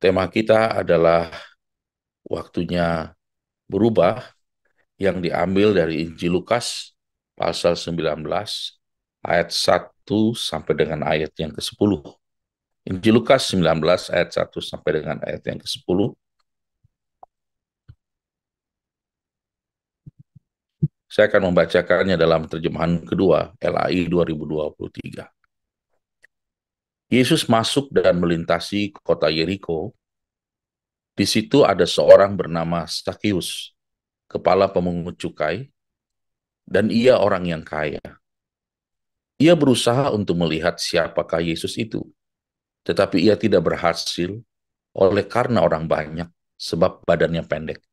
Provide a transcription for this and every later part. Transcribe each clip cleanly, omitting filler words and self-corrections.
Tema kita adalah waktunya berubah yang diambil dari Injil Lukas pasal 19 ayat 1 sampai dengan ayat yang ke-10. Injil Lukas 19 ayat 1 sampai dengan ayat yang ke-10. Saya akan membacakannya dalam terjemahan kedua LAI 2023. Yesus masuk dan melintasi kota Yeriko. Di situ ada seorang bernama Sakius, kepala pemungut cukai, dan ia orang yang kaya. Ia berusaha untuk melihat siapakah Yesus itu, tetapi ia tidak berhasil oleh karena orang banyak, sebab badannya pendek.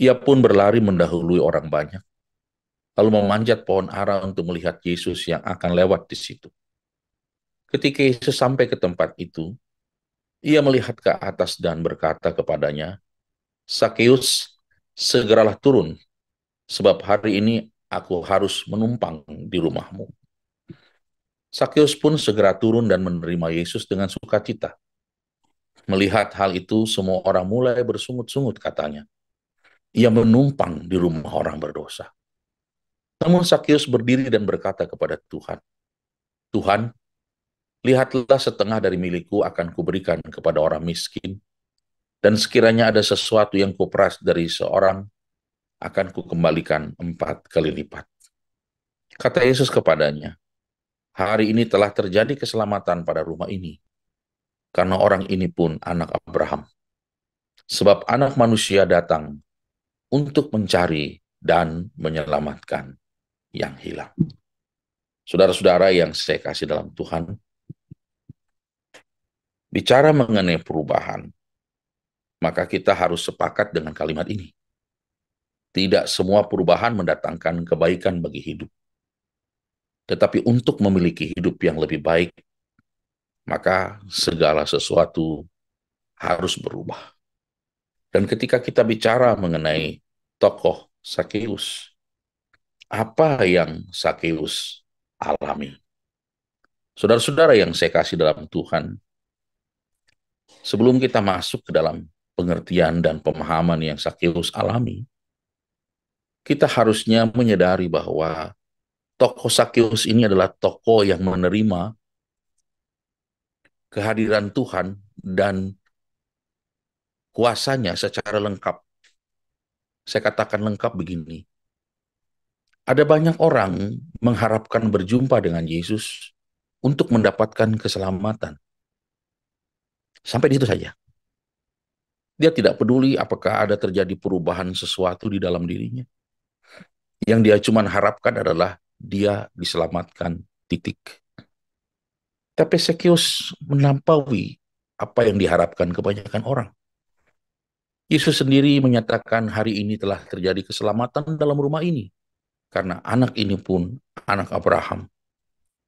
Ia pun berlari mendahului orang banyak, lalu memanjat pohon ara untuk melihat Yesus yang akan lewat di situ. Ketika Yesus sampai ke tempat itu, ia melihat ke atas dan berkata kepadanya, "Sakeus, segeralah turun, sebab hari ini aku harus menumpang di rumahmu." Sakeus pun segera turun dan menerima Yesus dengan sukacita. Melihat hal itu, semua orang mulai bersungut-sungut, katanya. Ia menumpang di rumah orang berdosa. Namun Sakeus berdiri dan berkata kepada Tuhan, "Tuhan, lihatlah setengah dari milikku akan kuberikan kepada orang miskin, dan sekiranya ada sesuatu yang kuperas dari seorang, akan kukembalikan 4 kali lipat." Kata Yesus kepadanya, "Hari ini telah terjadi keselamatan pada rumah ini, karena orang ini pun anak Abraham. Sebab anak manusia datang untuk mencari dan menyelamatkan yang hilang." Saudara-saudara yang saya kasih dalam Tuhan, bicara mengenai perubahan, maka kita harus sepakat dengan kalimat ini. Tidak semua perubahan mendatangkan kebaikan bagi hidup. Tetapi untuk memiliki hidup yang lebih baik, maka segala sesuatu harus berubah. Dan ketika kita bicara mengenai tokoh Sakeus, apa yang Sakeus alami? Saudara-saudara yang saya kasih dalam Tuhan, sebelum kita masuk ke dalam pengertian dan pemahaman yang Sakeus alami, kita harusnya menyadari bahwa tokoh Sakeus ini adalah tokoh yang menerima kehadiran Tuhan dan kuasanya secara lengkap. Saya katakan lengkap begini. Ada banyak orang mengharapkan berjumpa dengan Yesus untuk mendapatkan keselamatan. Sampai di situ saja. Dia tidak peduli apakah ada terjadi perubahan sesuatu di dalam dirinya. Yang dia cuma harapkan adalah dia diselamatkan, titik. Tapi Sakeus melampaui apa yang diharapkan kebanyakan orang. Yesus sendiri menyatakan hari ini telah terjadi keselamatan dalam rumah ini, karena anak ini pun anak Abraham.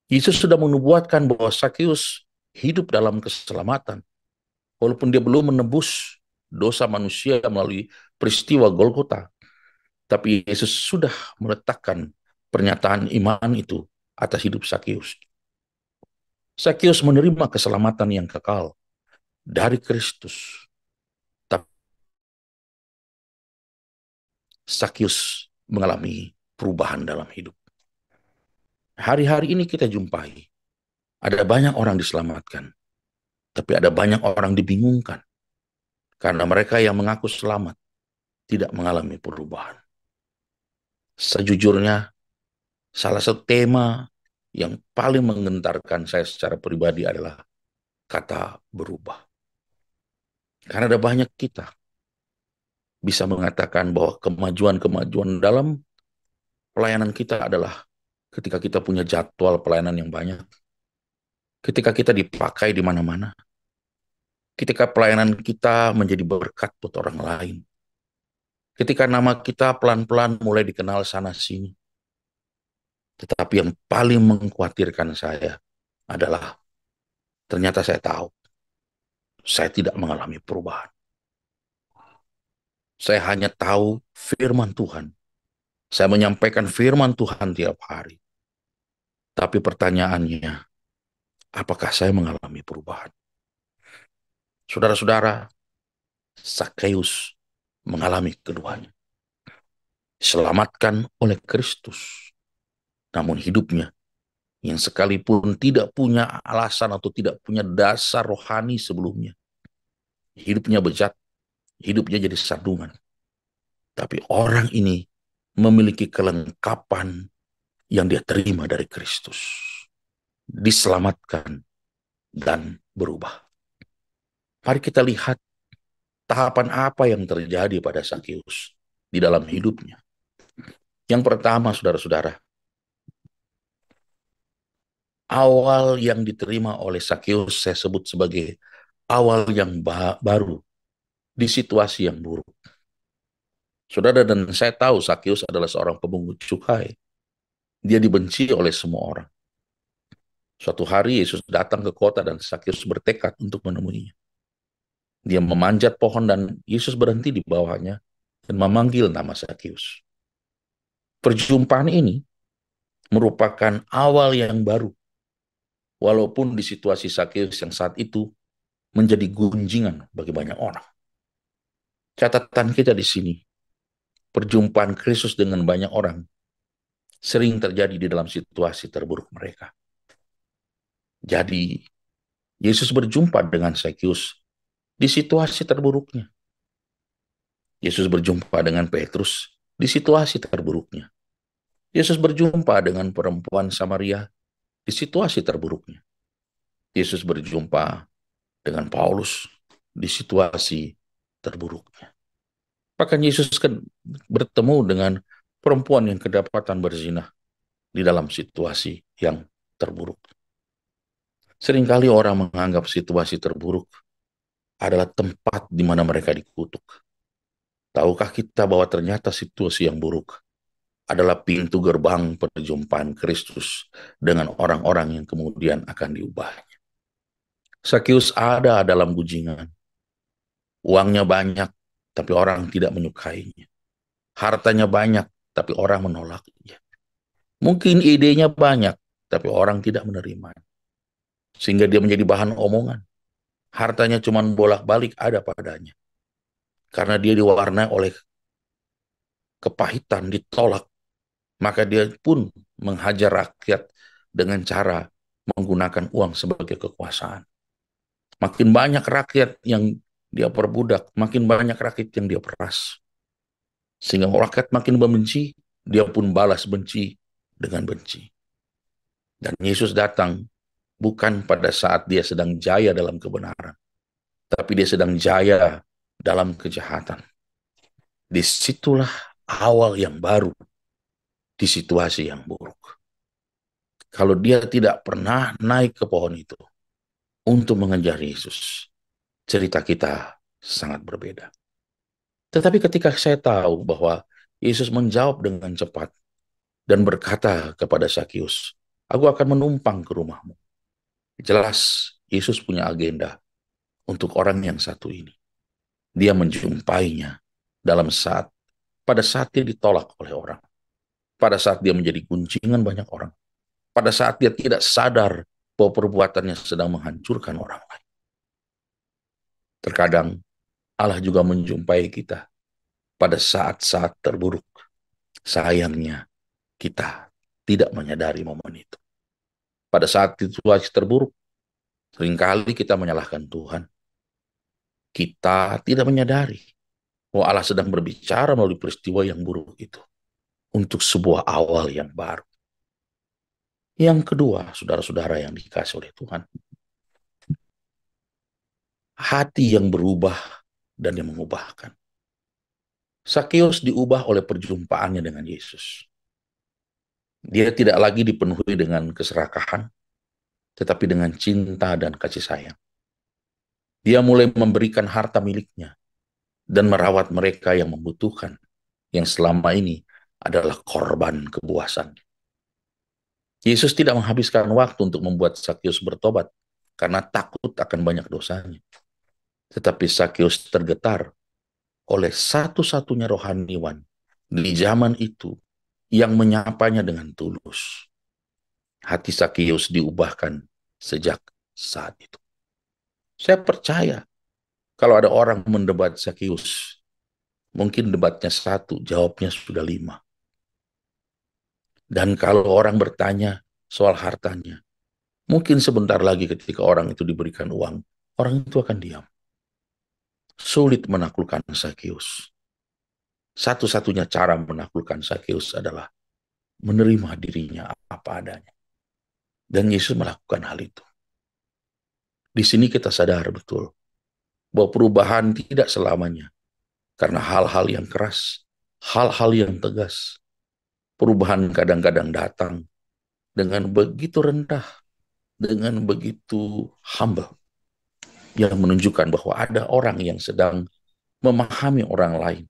Yesus sudah menubuatkan bahwa Sakeus hidup dalam keselamatan, walaupun dia belum menebus dosa manusia melalui peristiwa Golgota. Tapi Yesus sudah meletakkan pernyataan iman itu atas hidup Sakeus. Sakeus menerima keselamatan yang kekal dari Kristus. Tapi Sakeus mengalami perubahan dalam hidup. Hari-hari ini kita jumpai, ada banyak orang diselamatkan, tapi ada banyak orang dibingungkan, karena mereka yang mengaku selamat tidak mengalami perubahan. Sejujurnya, salah satu tema yang paling menggentarkan saya secara pribadi adalah kata berubah. Karena ada banyak kita bisa mengatakan bahwa kemajuan-kemajuan dalam pelayanan kita adalah ketika kita punya jadwal pelayanan yang banyak, ketika kita dipakai di mana-mana, ketika pelayanan kita menjadi berkat buat orang lain, ketika nama kita pelan-pelan mulai dikenal sana-sini. Tetapi yang paling mengkhawatirkan saya adalah ternyata saya tahu saya tidak mengalami perubahan. Saya hanya tahu firman Tuhan. Saya menyampaikan firman Tuhan tiap hari. Tapi pertanyaannya, apakah saya mengalami perubahan? Saudara-saudara, Sakeus mengalami keduanya. Diselamatkan oleh Kristus, namun hidupnya yang sekalipun tidak punya alasan atau tidak punya dasar rohani sebelumnya, hidupnya bejat, hidupnya jadi sandungan. Tapi orang ini memiliki kelengkapan yang dia terima dari Kristus. Diselamatkan dan berubah. Mari kita lihat tahapan apa yang terjadi pada Sakeus di dalam hidupnya. Yang pertama, saudara-saudara, awal yang diterima oleh Sakeus saya sebut sebagai awal yang baru di situasi yang buruk. Saudara dan saya tahu Sakeus adalah seorang pemungut cukai. Dia dibenci oleh semua orang. Suatu hari Yesus datang ke kota dan Sakeus bertekad untuk menemuinya. Dia memanjat pohon dan Yesus berhenti di bawahnya dan memanggil nama Sakeus. Perjumpaan ini merupakan awal yang baru. Walaupun di situasi Sakeus yang saat itu menjadi gunjingan bagi banyak orang. Catatan kita di sini, perjumpaan Kristus dengan banyak orang sering terjadi di dalam situasi terburuk mereka. Jadi, Yesus berjumpa dengan Sakeus di situasi terburuknya. Yesus berjumpa dengan Petrus di situasi terburuknya. Yesus berjumpa dengan perempuan Samaria di situasi terburuknya. Yesus berjumpa dengan Paulus di situasi terburuknya. Bahkan Yesus kan bertemu dengan perempuan yang kedapatan berzina di dalam situasi yang terburuk. Seringkali orang menganggap situasi terburuk adalah tempat di mana mereka dikutuk. Tahukah kita bahwa ternyata situasi yang buruk adalah pintu gerbang perjumpaan Kristus dengan orang-orang yang kemudian akan diubahnya. Sakeus ada dalam gunjingan. Uangnya banyak, tapi orang tidak menyukainya. Hartanya banyak, tapi orang menolaknya. Mungkin idenya banyak, tapi orang tidak menerima. Sehingga dia menjadi bahan omongan. Hartanya cuma bolak-balik ada padanya. Karena dia diwarnai oleh kepahitan, ditolak. Maka dia pun menghajar rakyat dengan cara menggunakan uang sebagai kekuasaan. Makin banyak rakyat yang dia perbudak, makin banyak rakyat yang dia peras. Sehingga rakyat makin membenci, dia pun balas benci dengan benci. Dan Yesus datang bukan pada saat dia sedang jaya dalam kebenaran, tapi dia sedang jaya dalam kejahatan. Disitulah awal yang baru di situasi yang buruk. Kalau dia tidak pernah naik ke pohon itu untuk mengejar Yesus, cerita kita sangat berbeda. Tetapi ketika saya tahu bahwa Yesus menjawab dengan cepat dan berkata kepada Sakeus, "Aku akan menumpang ke rumahmu." Jelas Yesus punya agenda untuk orang yang satu ini. Dia menjumpainya pada saat dia ditolak oleh orang. Pada saat dia menjadi gunjingan banyak orang. Pada saat dia tidak sadar bahwa perbuatannya sedang menghancurkan orang lain. Terkadang Allah juga menjumpai kita pada saat-saat terburuk. Sayangnya kita tidak menyadari momen itu. Pada saat situasi terburuk, seringkali kita menyalahkan Tuhan. Kita tidak menyadari bahwa Allah sedang berbicara melalui peristiwa yang buruk itu untuk sebuah awal yang baru. Yang kedua, saudara-saudara yang dikasih oleh Tuhan, hati yang berubah dan yang mengubahkan. Sakeus diubah oleh perjumpaannya dengan Yesus. Dia tidak lagi dipenuhi dengan keserakahan, tetapi dengan cinta dan kasih sayang. Dia mulai memberikan harta miliknya dan merawat mereka yang membutuhkan, yang selama ini adalah korban kebuasan. Yesus tidak menghabiskan waktu untuk membuat Sakeus bertobat karena takut akan banyak dosanya. Tetapi Sakeus tergetar oleh satu-satunya rohaniwan di zaman itu yang menyapanya dengan tulus. Hati Sakeus diubahkan sejak saat itu. Saya percaya Kalau ada orang mendebat Sakius, mungkin debatnya satu, jawabnya sudah 5. Dan kalau orang bertanya soal hartanya, mungkin sebentar lagi ketika orang itu diberikan uang, orang itu akan diam. Sulit menaklukkan Sakius. Satu-satunya cara menaklukkan Sakius adalah menerima dirinya apa adanya. Dan Yesus melakukan hal itu. Di sini kita sadar betul bahwa perubahan tidak selamanya karena hal-hal yang keras, hal-hal yang tegas. Perubahan kadang-kadang datang dengan begitu rendah, dengan begitu humble, yang menunjukkan bahwa ada orang yang sedang memahami orang lain.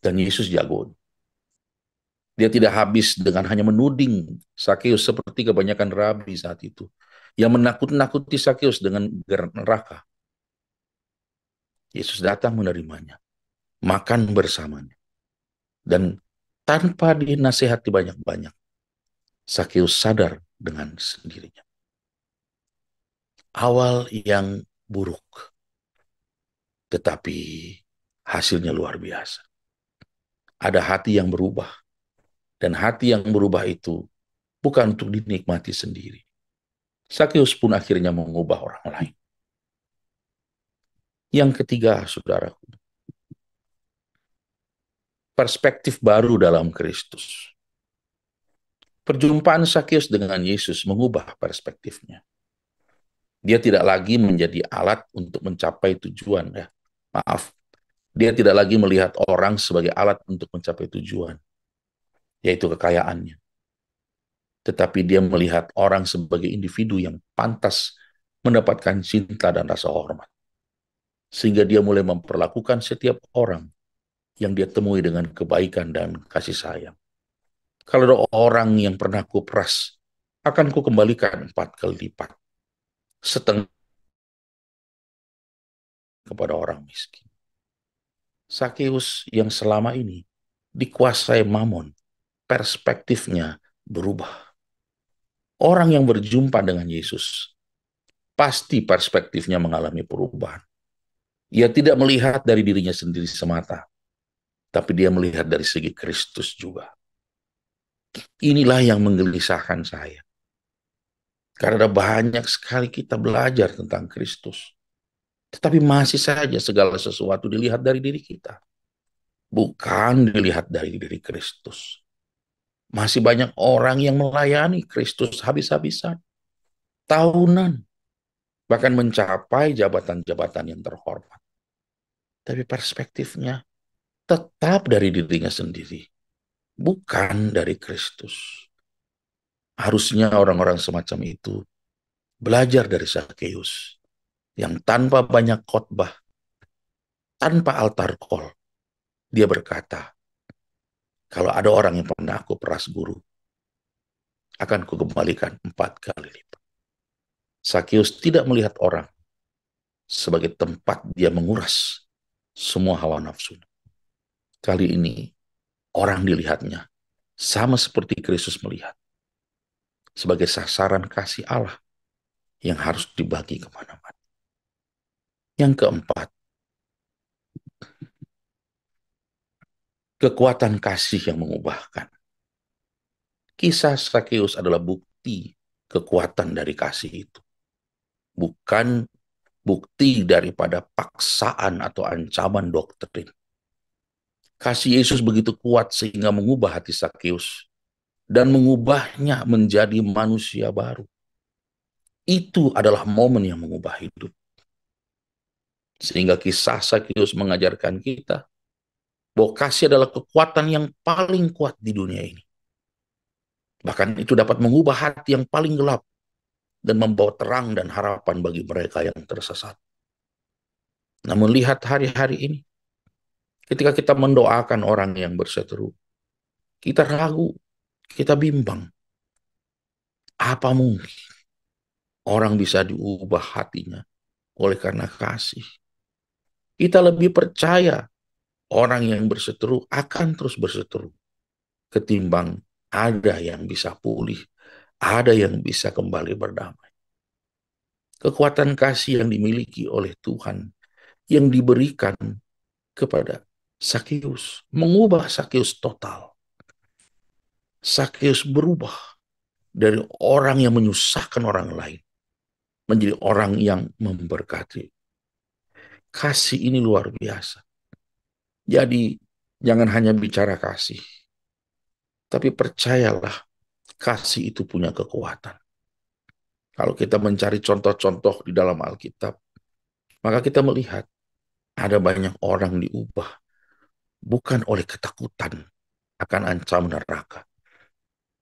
Dan Yesus jago. Dia tidak habis dengan hanya menuding Sakeus seperti kebanyakan rabi saat itu, yang menakut-nakuti Sakeus dengan neraka. Yesus datang menerimanya, makan bersamanya. Dan tanpa dinasihati banyak-banyak, Sakeus sadar dengan sendirinya. Awal yang buruk, tetapi hasilnya luar biasa. Ada hati yang berubah, dan hati yang berubah itu bukan untuk dinikmati sendiri. Sakeus pun akhirnya mengubah orang lain. Yang ketiga, saudaraku, perspektif baru dalam Kristus. Perjumpaan Sakeus dengan Yesus mengubah perspektifnya. Dia tidak lagi menjadi alat untuk mencapai tujuan. Maaf, dia tidak lagi melihat orang sebagai alat untuk mencapai tujuan, yaitu kekayaannya. Tetapi dia melihat orang sebagai individu yang pantas mendapatkan cinta dan rasa hormat. Sehingga dia mulai memperlakukan setiap orang yang dia temui dengan kebaikan dan kasih sayang. Kalau ada orang yang pernah kuperas, akan kukembalikan 4 kali lipat. Setengah kepada orang miskin. Sakeus yang selama ini dikuasai mamon, perspektifnya berubah. Orang yang berjumpa dengan Yesus, pasti perspektifnya mengalami perubahan. Ia tidak melihat dari dirinya sendiri semata, tapi dia melihat dari segi Kristus juga. Inilah yang menggelisahkan saya. Karena banyak sekali kita belajar tentang Kristus. Tetapi masih saja segala sesuatu dilihat dari diri kita. Bukan dilihat dari diri Kristus. Masih banyak orang yang melayani Kristus habis-habisan. Tahunan. Bahkan mencapai jabatan-jabatan yang terhormat. Tapi perspektifnya tetap dari dirinya sendiri. Bukan dari Kristus. Harusnya orang-orang semacam itu belajar dari Sakeus yang tanpa banyak khotbah, tanpa altar call, dia berkata, kalau ada orang yang pernah aku peras guru, akan kukembalikan 4 kali lipat. Sakeus tidak melihat orang sebagai tempat dia menguras semua hawa nafsu. Kali ini orang dilihatnya sama seperti Kristus melihat, sebagai sasaran kasih Allah yang harus dibagi kemana-mana. Yang keempat, kekuatan kasih yang mengubahkan. Kisah Sakeus adalah bukti kekuatan dari kasih itu. Bukan bukti daripada paksaan atau ancaman doktrin. Kasih Yesus begitu kuat sehingga mengubah hati Sakeus dan mengubahnya menjadi manusia baru. Itu adalah momen yang mengubah hidup. Sehingga kisah Sakeus mengajarkan kita bahwa kasih adalah kekuatan yang paling kuat di dunia ini. Bahkan itu dapat mengubah hati yang paling gelap dan membawa terang dan harapan bagi mereka yang tersesat. Namun lihat hari-hari ini, ketika kita mendoakan orang yang berseteru, kita ragu, kita bimbang. Apa mungkin orang bisa diubah hatinya oleh karena kasih? Kita lebih percaya orang yang berseteru akan terus berseteru ketimbang ada yang bisa pulih, ada yang bisa kembali berdamai. Kekuatan kasih yang dimiliki oleh Tuhan yang diberikan kepada Sakeus, mengubah Sakeus total. Sakeus berubah dari orang yang menyusahkan orang lain menjadi orang yang memberkati. Kasih ini luar biasa. Jadi jangan hanya bicara kasih, tapi percayalah kasih itu punya kekuatan. Kalau kita mencari contoh-contoh di dalam Alkitab, maka kita melihat ada banyak orang diubah bukan oleh ketakutan akan ancaman neraka,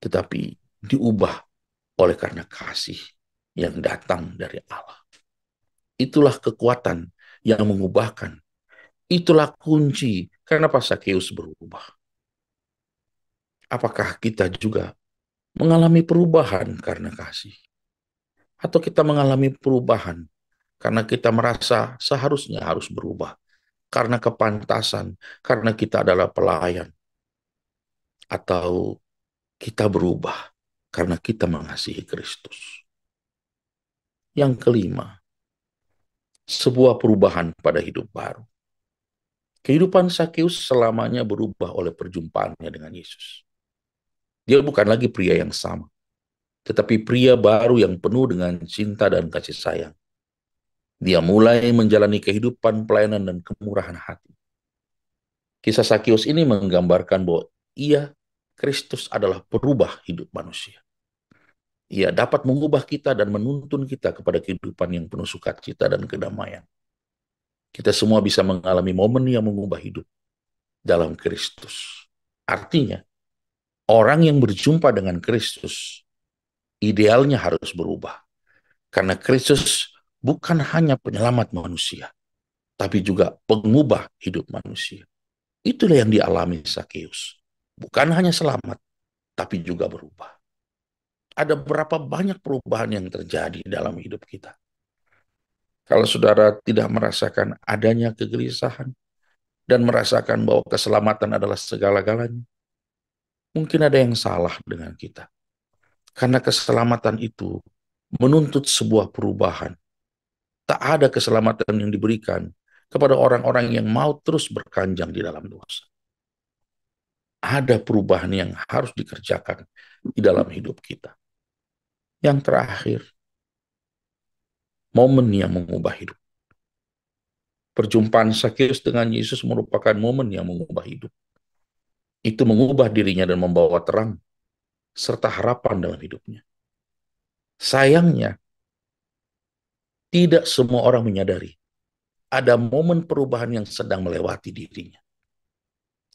tetapi diubah oleh karena kasih yang datang dari Allah. Itulah kekuatan yang mengubahkan. Itulah kunci kenapa Sakeus berubah. Apakah kita juga mengalami perubahan karena kasih? Atau kita mengalami perubahan karena kita merasa seharusnya harus berubah? Karena kepantasan, karena kita adalah pelayan. Atau kita berubah karena kita mengasihi Kristus. Yang kelima, sebuah perubahan pada hidup baru. Kehidupan Sakeus selamanya berubah oleh perjumpaannya dengan Yesus. Dia bukan lagi pria yang sama, tetapi pria baru yang penuh dengan cinta dan kasih sayang. Dia mulai menjalani kehidupan pelayanan dan kemurahan hati. Kisah Sakeus ini menggambarkan bahwa Kristus adalah perubah hidup manusia. Ia dapat mengubah kita dan menuntun kita kepada kehidupan yang penuh sukacita dan kedamaian. Kita semua bisa mengalami momen yang mengubah hidup dalam Kristus. Artinya, orang yang berjumpa dengan Kristus idealnya harus berubah. Karena Kristus bukan hanya penyelamat manusia, tapi juga pengubah hidup manusia. Itulah yang dialami Sakeus. Bukan hanya selamat, tapi juga berubah. Ada berapa banyak perubahan yang terjadi dalam hidup kita. Kalau saudara tidak merasakan adanya kegelisahan dan merasakan bahwa keselamatan adalah segala-galanya, mungkin ada yang salah dengan kita. Karena keselamatan itu menuntut sebuah perubahan. Tak ada keselamatan yang diberikan kepada orang-orang yang mau terus berkanjang di dalam dosa. Ada perubahan yang harus dikerjakan di dalam hidup kita. Yang terakhir, momen yang mengubah hidup. Perjumpaan Sakeus dengan Yesus merupakan momen yang mengubah hidup. Itu mengubah dirinya dan membawa terang serta harapan dalam hidupnya. Sayangnya, tidak semua orang menyadari ada momen perubahan yang sedang melewati dirinya.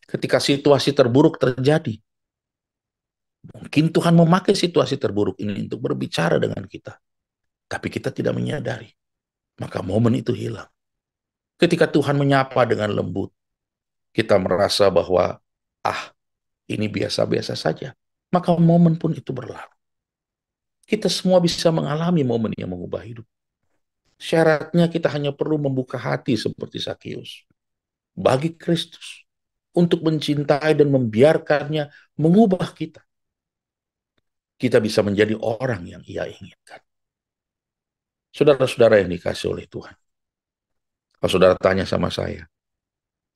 Ketika situasi terburuk terjadi, mungkin Tuhan memakai situasi terburuk ini untuk berbicara dengan kita. Tapi kita tidak menyadari. Maka momen itu hilang. Ketika Tuhan menyapa dengan lembut, kita merasa bahwa, ini biasa-biasa saja. Maka momen pun itu berlalu. Kita semua bisa mengalami momen yang mengubah hidup. Syaratnya kita hanya perlu membuka hati seperti Sakeus bagi Kristus untuk mencintai dan membiarkannya mengubah kita. Kita bisa menjadi orang yang Ia inginkan. Saudara-saudara yang dikasih oleh Tuhan, kalau saudara tanya sama saya,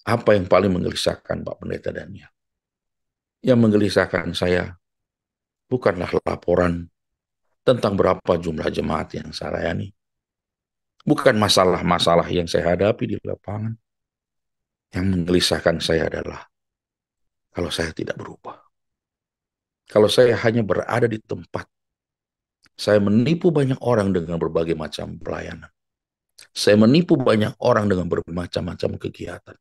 apa yang paling menggelisahkan Pak Pendeta Daniel? Yang menggelisahkan saya bukanlah laporan tentang berapa jumlah jemaat yang saya layani. Bukan masalah-masalah yang saya hadapi di lapangan. Yang menggelisahkan saya adalah kalau saya tidak berubah. Kalau saya hanya berada di tempat, saya menipu banyak orang dengan berbagai macam pelayanan. Saya menipu banyak orang dengan bermacam-macam kegiatan.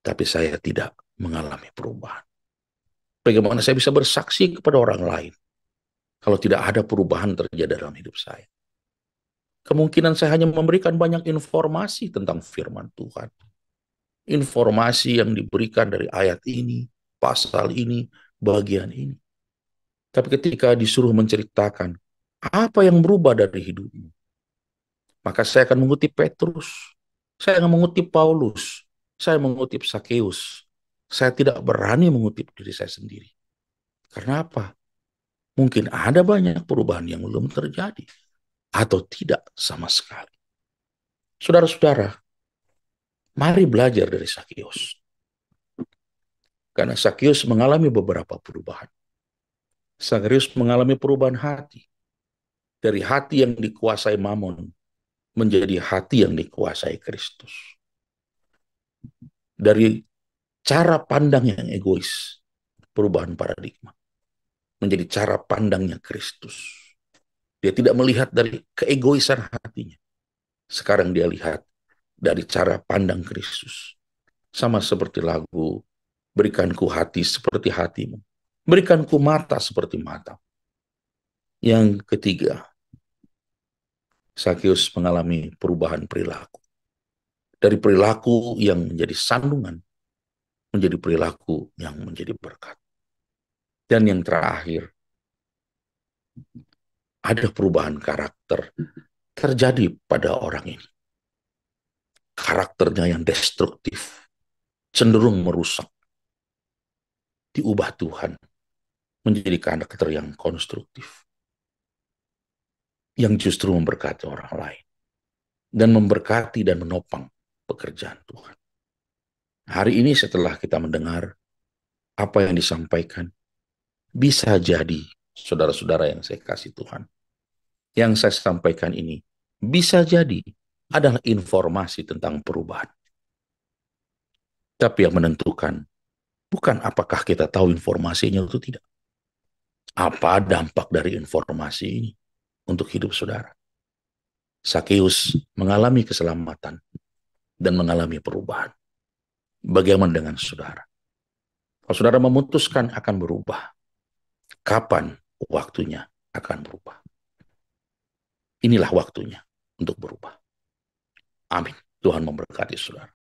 Tapi saya tidak mengalami perubahan. Bagaimana saya bisa bersaksi kepada orang lain kalau tidak ada perubahan terjadi dalam hidup saya? Kemungkinan saya hanya memberikan banyak informasi tentang firman Tuhan. Informasi yang diberikan dari ayat ini, pasal ini, bagian ini. Tapi ketika disuruh menceritakan apa yang berubah dari hidupmu, maka saya akan mengutip Petrus, saya akan mengutip Paulus, saya mengutip Sakeus. Saya tidak berani mengutip diri saya sendiri. Karena apa? Mungkin ada banyak perubahan yang belum terjadi atau tidak sama sekali. Saudara-saudara, Mari belajar dari Sakius. Karena Sakius mengalami beberapa perubahan. Sakius mengalami perubahan hati. Dari hati yang dikuasai Mamon menjadi hati yang dikuasai Kristus. Dari cara pandang yang egois, perubahan paradigma, menjadi cara pandangnya Kristus. Dia tidak melihat dari keegoisan hatinya. Sekarang dia lihat dari cara pandang Kristus. Sama seperti lagu, berikanku hati seperti hatimu. Berikanku mata seperti mata. Yang ketiga, Sakius mengalami perubahan perilaku. Dari perilaku yang menjadi sandungan, menjadi perilaku yang menjadi berkat. Dan yang terakhir, ada perubahan karakter terjadi pada orang ini. Karakternya yang destruktif, cenderung merusak, diubah Tuhan menjadi karakter yang konstruktif, yang justru memberkati orang lain, dan memberkati dan menopang pekerjaan Tuhan. Hari ini setelah kita mendengar apa yang disampaikan, bisa jadi, saudara-saudara yang saya kasih Tuhan, yang saya sampaikan ini bisa jadi adalah informasi tentang perubahan. Tapi yang menentukan bukan apakah kita tahu informasinya atau tidak. Apa dampak dari informasi ini untuk hidup saudara? Sakeus mengalami keselamatan dan mengalami perubahan. Bagaimana dengan saudara? Kalau saudara memutuskan akan berubah, kapan waktunya akan berubah? Inilah waktunya untuk berubah. Amin. Tuhan memberkati saudara.